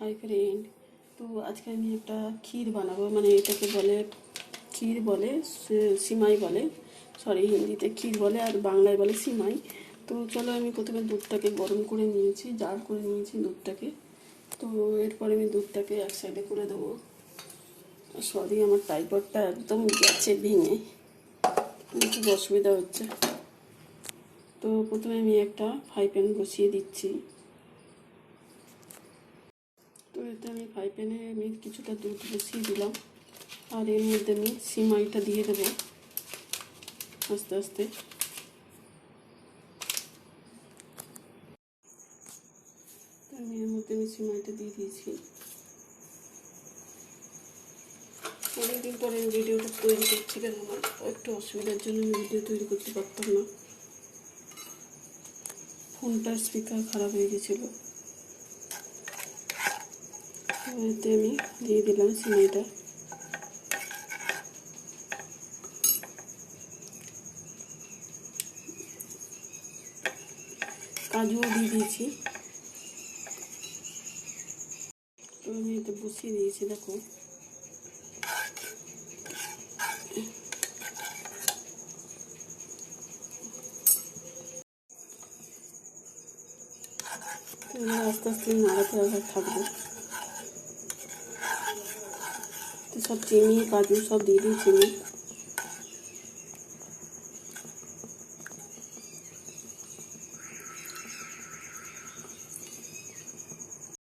Hi friend, তো আজকে আমি একটা ক্ষীর বানাবো। মানে এটাকে বলে ক্ষীর বলে, সিমাই বলে, সরি হিন্দিতে ক্ষীর বলে আর বাংলায় বলে সিমাই। তো চলো, আমি প্রথমে দুধটাকে গরম করে নিয়েছি, জাল করে নিয়েছি দুধটাকে। তো এরপরে আমি দুধটাকে এক সাইডে করে দেবো। সরি, আমার টাইপডটা একদম গেছে ভেঙে, খুব অসুবিধা হচ্ছে। তো প্রথমে আমি একটা ফ্রাই প্যান বসিয়ে দিচ্ছি। তো এতে আমি ফ্রাই প্যানে আমি কিছুটা দুধ বসিয়ে দিলাম, আর এর মধ্যে আমি সিমাইটা দিয়ে দেবো আস্তে আস্তে। তো আমি এর মধ্যে সিমাইটা দিয়ে দিয়েছি। অনেকদিন পরে আমি ভিডিওটা তৈরি করছিলাম, আমার একটু অসুবিধার জন্য আমি ভিডিও তৈরি করতে পারতাম না, ফোনটার স্পিকার খারাপ হয়ে গেছিলো। এতে আমি দিয়ে দিলাম সিমাইটা। কাজুও দিয়ে দিয়েছি। তো আমি এতে বসিয়ে দিয়েছি, দেখো। আস্তে আস্তে নাড়াতে থাকবো। তো সব চিনি কাজু সব দিয়ে দিয়েছি আমি।